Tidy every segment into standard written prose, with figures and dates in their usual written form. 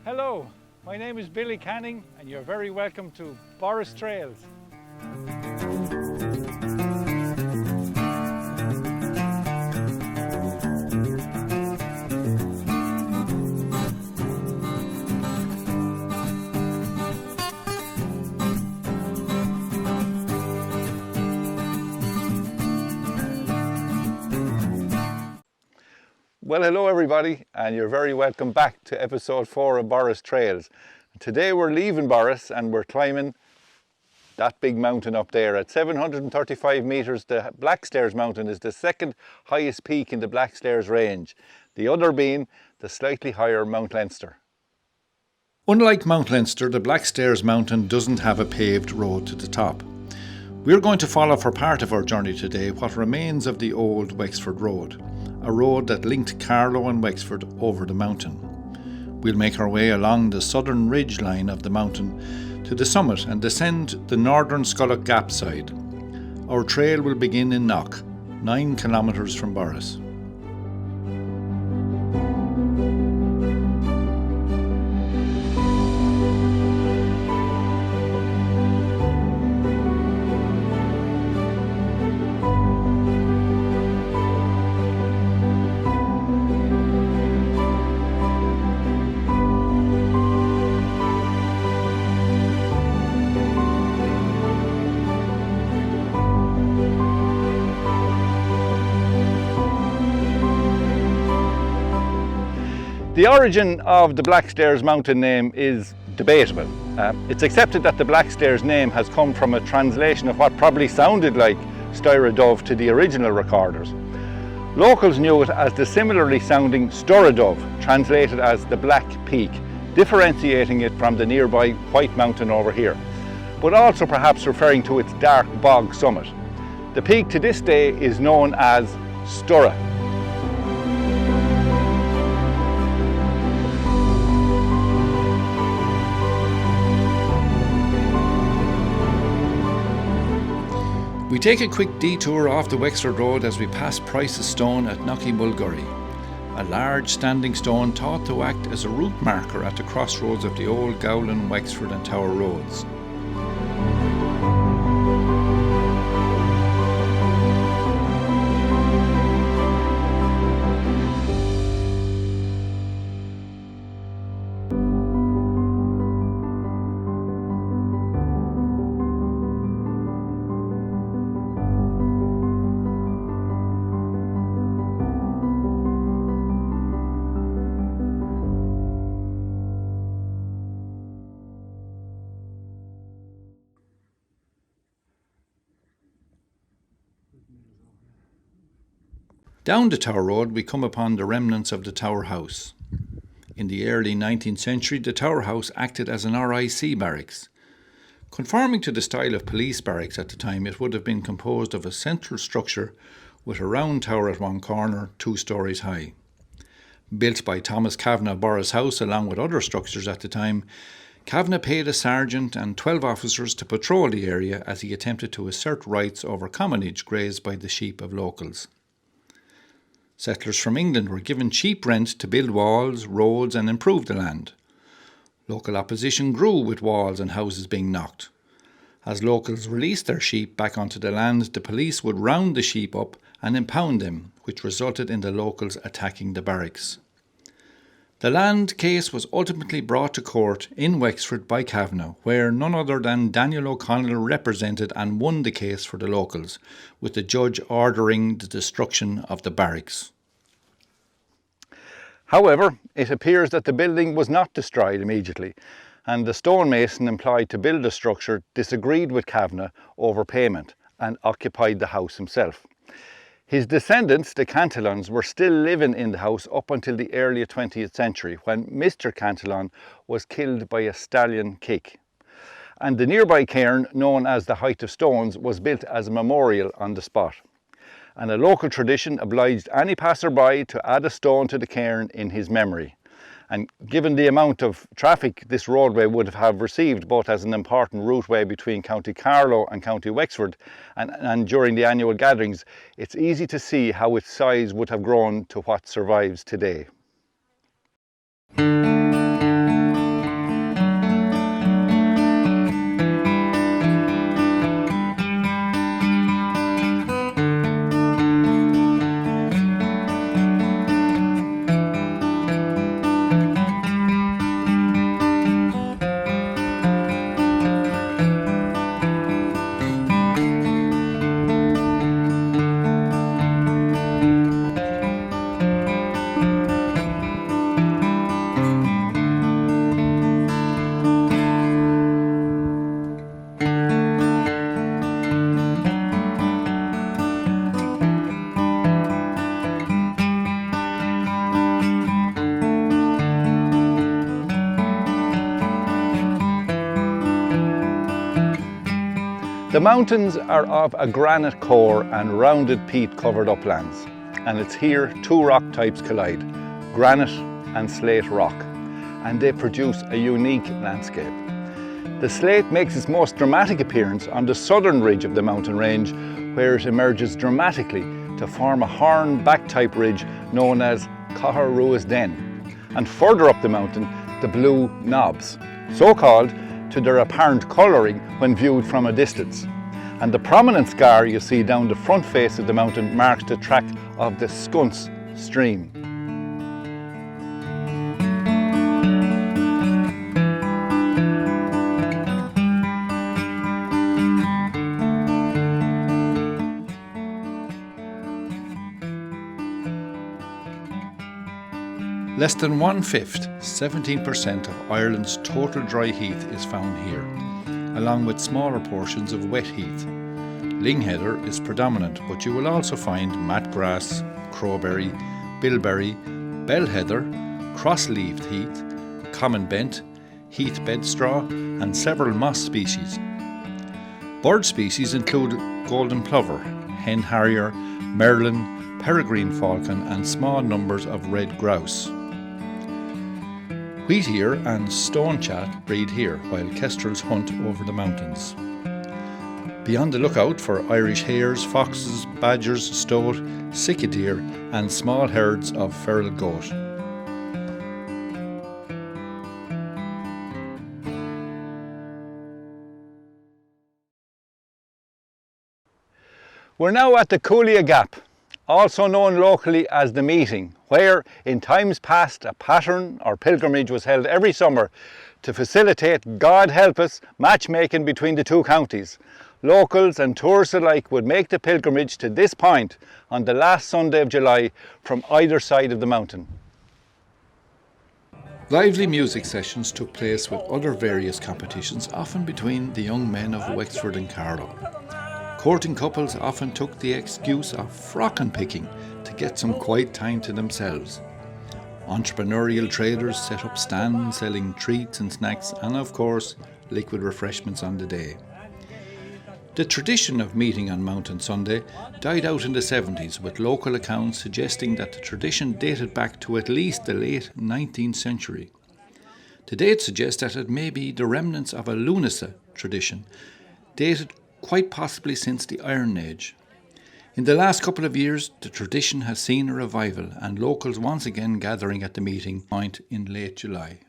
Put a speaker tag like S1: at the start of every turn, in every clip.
S1: Hello, my name is Billy Canning and you're very welcome to Borris Trails.
S2: Well, hello everybody, and you're very welcome back to episode 4 of Borris Trails. Today we're leaving Borris and we're climbing that big mountain up there at 735 metres. The Blackstairs mountain is the second highest peak in the Blackstairs range, the other being the slightly higher Mount Leinster. Unlike Mount Leinster, the Blackstairs mountain doesn't have a paved road to the top. We're going to follow for part of our journey today what remains of the old Wexford Road, a road that linked Carlow and Wexford over the mountain. We'll make our way along the southern ridge line of the mountain to the summit and descend the northern Sculloch Gap side. Our trail will begin in Knock, 9 kilometres from Borris. The origin of the Blackstairs mountain name is debatable. It's accepted that the Blackstairs name has come from a translation of what probably sounded like Styradove to the original recorders. Locals knew it as the similarly sounding Storadove, translated as the Black Peak, differentiating it from the nearby White Mountain over here, but also perhaps referring to its dark bog summit. The peak to this day is known as Sturra. We take a quick detour off the Wexford Road as we pass Price's Stone at Knockymulgurry, a large standing stone thought to act as a route marker at the crossroads of the old Gowland, Wexford and Tower roads. Down the Tower Road we come upon the remnants of the Tower House. In the early 19th century the Tower House acted as an RIC barracks. Conforming to the style of police barracks at the time, it would have been composed of a central structure with a round tower at one corner, 2 stories high. Built by Thomas Kavanagh of Borris House along with other structures at the time, Kavanagh paid a sergeant and 12 officers to patrol the area as he attempted to assert rights over commonage grazed by the sheep of locals. Settlers from England were given cheap rent to build walls, roads and improve the land. Local opposition grew with walls and houses being knocked. As locals released their sheep back onto the land, the police would round the sheep up and impound them, which resulted in the locals attacking the barracks. The land case was ultimately brought to court in Wexford by Kavanagh, where none other than Daniel O'Connell represented and won the case for the locals, with the judge ordering the destruction of the barracks. However, it appears that the building was not destroyed immediately, and the stonemason employed to build the structure disagreed with Kavanagh over payment and occupied the house himself. His descendants, the Cantillons, were still living in the house up until the early 20th century, when Mr. Cantillon was killed by a stallion kick. And the nearby cairn, known as the Height of Stones, was built as a memorial on the spot. And a local tradition obliged any passerby to add a stone to the cairn in his memory. And given the amount of traffic this roadway would have received, both as an important routeway between County Carlow and County Wexford, and during the annual gatherings, it's easy to see how its size would have grown to what survives today. The mountains are of a granite core and rounded peat covered uplands, and it's here two rock types collide, granite and slate rock, and they produce a unique landscape. The slate makes its most dramatic appearance on the southern ridge of the mountain range, where it emerges dramatically to form a horn-back type ridge known as Cathair Ruas Den, and further up the mountain the Blue Knobs, so called to their apparent colouring when viewed from a distance. And the prominent scar you see down the front face of the mountain marks the track of the Skunce stream. Less than 1/5, 17% of Ireland's total dry heath is found here, along with smaller portions of wet heath. Lingheather is predominant, but you will also find matgrass, crowberry, bilberry, bellheather, cross-leaved heath, common bent, heath bedstraw, and several moss species. Bird species include golden plover, hen harrier, merlin, peregrine falcon, and small numbers of red grouse. Wheatear and stonechat breed here, while kestrels hunt over the mountains. Be on the lookout for Irish hares, foxes, badgers, stoat, sicka deer, and small herds of feral goat. We're now at the Coolia Gap, also known locally as the Meeting, where in times past a pattern or pilgrimage was held every summer to facilitate, God help us, matchmaking between the two counties. Locals and tourists alike would make the pilgrimage to this point on the last Sunday of July from either side of the mountain. Lively music sessions took place with other various competitions, often between the young men of Wexford and Carlow. Courting couples often took the excuse of frockin' picking to get some quiet time to themselves. Entrepreneurial traders set up stands selling treats and snacks and, of course, liquid refreshments on the day. The tradition of meeting on Mountain Sunday died out in the 70s, with local accounts suggesting that the tradition dated back to at least the late 19th century. The date suggests that it may be the remnants of a Lunasa tradition, dated quite possibly since the Iron Age. In the last couple of years, the tradition has seen a revival, and locals once again gathering at the meeting point in late July.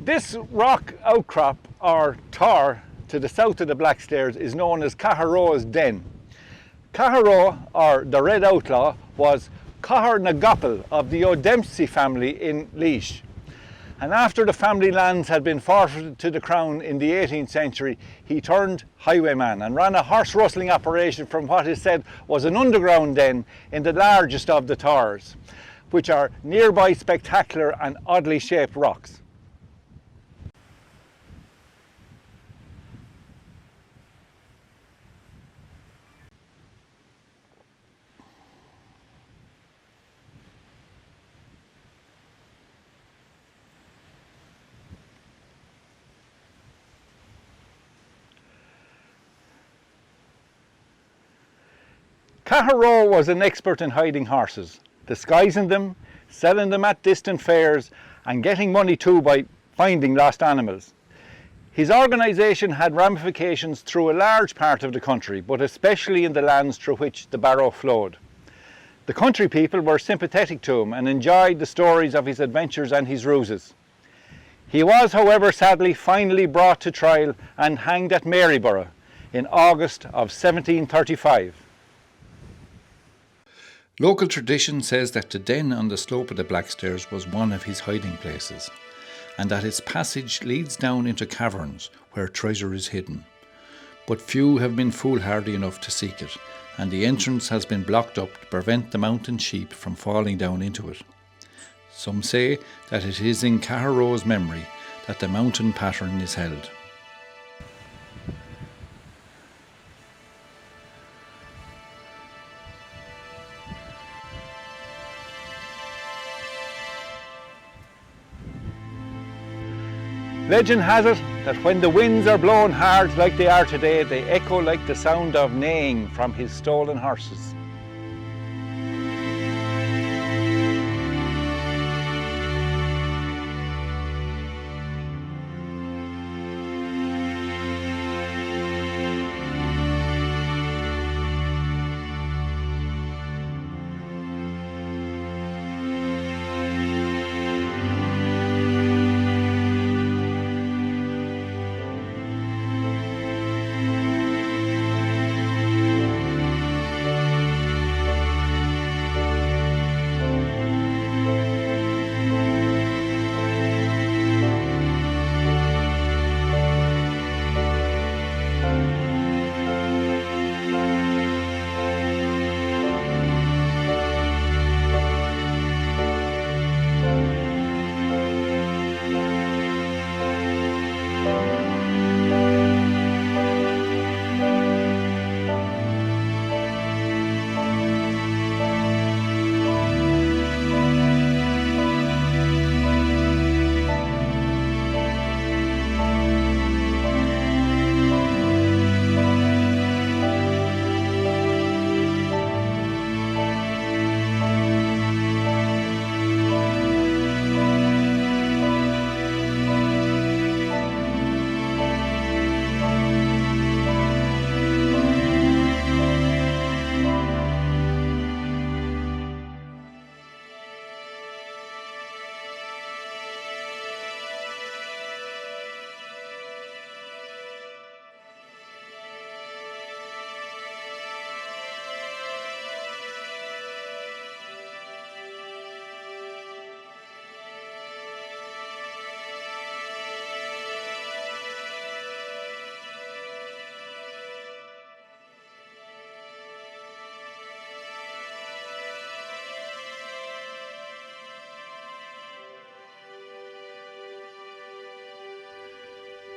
S1: This rock outcrop, or tor, to the south of the Blackstairs is known as Caharo's Den. Caharo, or the Red Outlaw, was Cahar na Gopal of the O'Dempsey family in Laois. And after the family lands had been forfeited to the crown in the 18th century, he turned highwayman and ran a horse rustling operation from what is said was an underground den in the largest of the tors, which are nearby spectacular and oddly shaped rocks. Caharo was an expert in hiding horses, disguising them, selling them at distant fairs, and getting money too by finding lost animals. His organisation had ramifications through a large part of the country, but especially in the lands through which the Barrow flowed. The country people were sympathetic to him and enjoyed the stories of his adventures and his ruses. He was, however, sadly finally brought to trial and hanged at Maryborough in August of 1735.
S2: Local tradition says that the den on the slope of the Blackstairs was one of his hiding places, and that its passage leads down into caverns where treasure is hidden. But few have been foolhardy enough to seek it, and the entrance has been blocked up to prevent the mountain sheep from falling down into it. Some say that it is in Caharo's memory that the mountain pattern is held.
S1: Legend has it that when the winds are blowing hard like they are today, they echo like the sound of neighing from his stolen horses.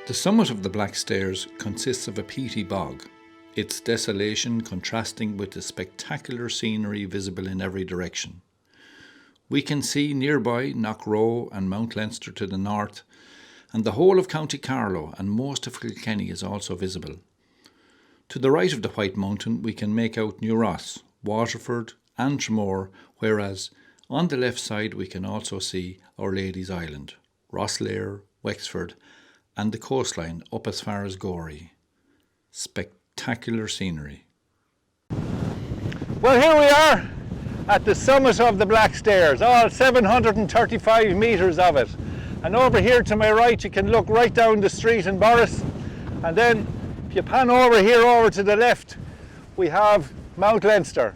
S2: The summit of the Blackstairs consists of a peaty bog, its desolation contrasting with the spectacular scenery visible in every direction. We can see nearby Knockrow and Mount Leinster to the north, and the whole of County Carlow and most of Kilkenny is also visible. To the right of the White Mountain we can make out New Ross, Waterford and Tramore, whereas on the left side we can also see Our Lady's Island, Rosslare, Wexford, and the coastline up as far as Gorey. Spectacular scenery.
S1: Well, here we are at the summit of the Blackstairs, all 735 metres of it. And over here to my right, you can look right down the street in Borris. And then if you pan over here over to the left, we have Mount Leinster.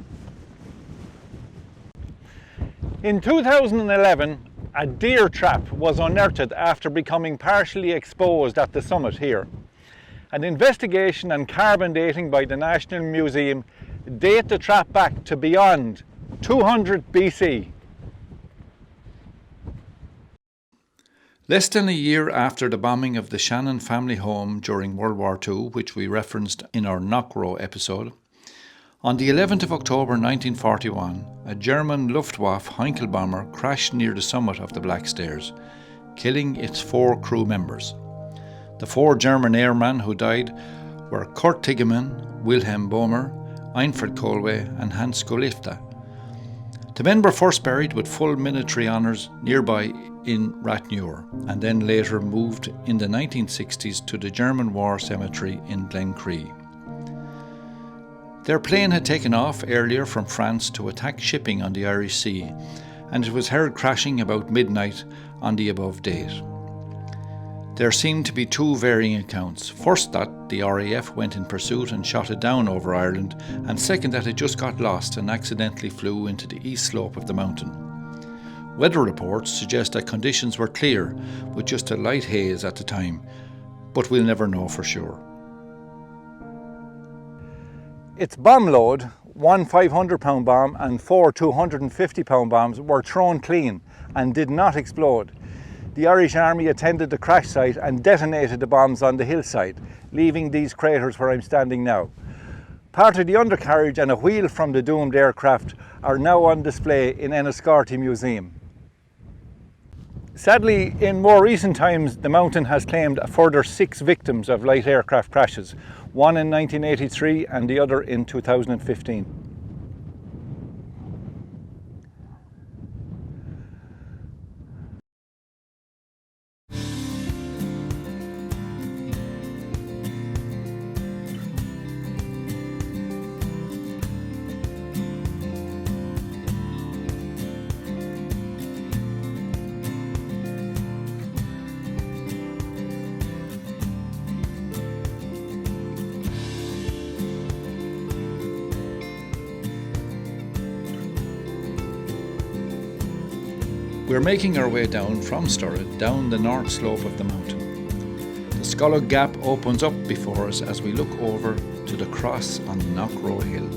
S1: In 2011, a deer trap was unearthed after becoming partially exposed at the summit here. An investigation and carbon dating by the National Museum date the trap back to beyond 200 BC.
S2: Less than a year after the bombing of the Shannon family home during World War II, which we referenced in our Knockrow episode, on the 11th of October 1941, a German Luftwaffe Heinkel bomber crashed near the summit of the Blackstairs, killing its 4 crew members. The 4 German airmen who died were Kurt Tigemann, Wilhelm Bohmer, Einfried Kohlwey and Hans Golifta. The men were first buried with full military honours nearby in Rathnure, and then later moved in the 1960s to the German War Cemetery in Glencree. Their plane had taken off earlier from France to attack shipping on the Irish Sea, and it was heard crashing about midnight on the above date. There seemed to be 2 varying accounts. First, that the RAF went in pursuit and shot it down over Ireland, and second, that it just got lost and accidentally flew into the east slope of the mountain. Weather reports suggest that conditions were clear, with just a light haze at the time, but we'll never know for sure.
S1: Its bomb load, 1 500-pound bomb and 4 250-pound bombs, were thrown clean and did not explode. The Irish Army attended the crash site and detonated the bombs on the hillside, leaving these craters where I'm standing now. Part of the undercarriage and a wheel from the doomed aircraft are now on display in Enniscorthy Museum. Sadly, in more recent times, the mountain has claimed a further 6 victims of light aircraft crashes, one in 1983 and the other in 2015.
S2: We're making our way down from Sturrid down the north slope of the mountain. The Scollog Gap opens up before us as we look over to the cross on Knockrow Hill.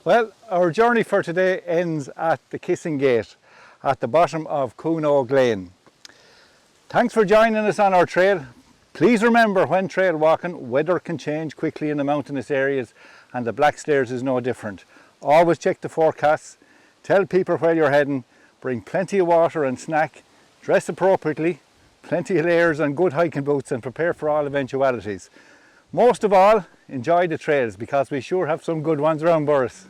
S1: Well, our journey for today ends at the Kissing Gate at the bottom of Coonog Lane. Thanks for joining us on our trail. Please remember, when trail walking, weather can change quickly in the mountainous areas, and the Blackstairs is no different. Always check the forecasts, tell people where you're heading, bring plenty of water and snack, dress appropriately, plenty of layers and good hiking boots, and prepare for all eventualities. Most of all, enjoy the trails, because we sure have some good ones around Borris.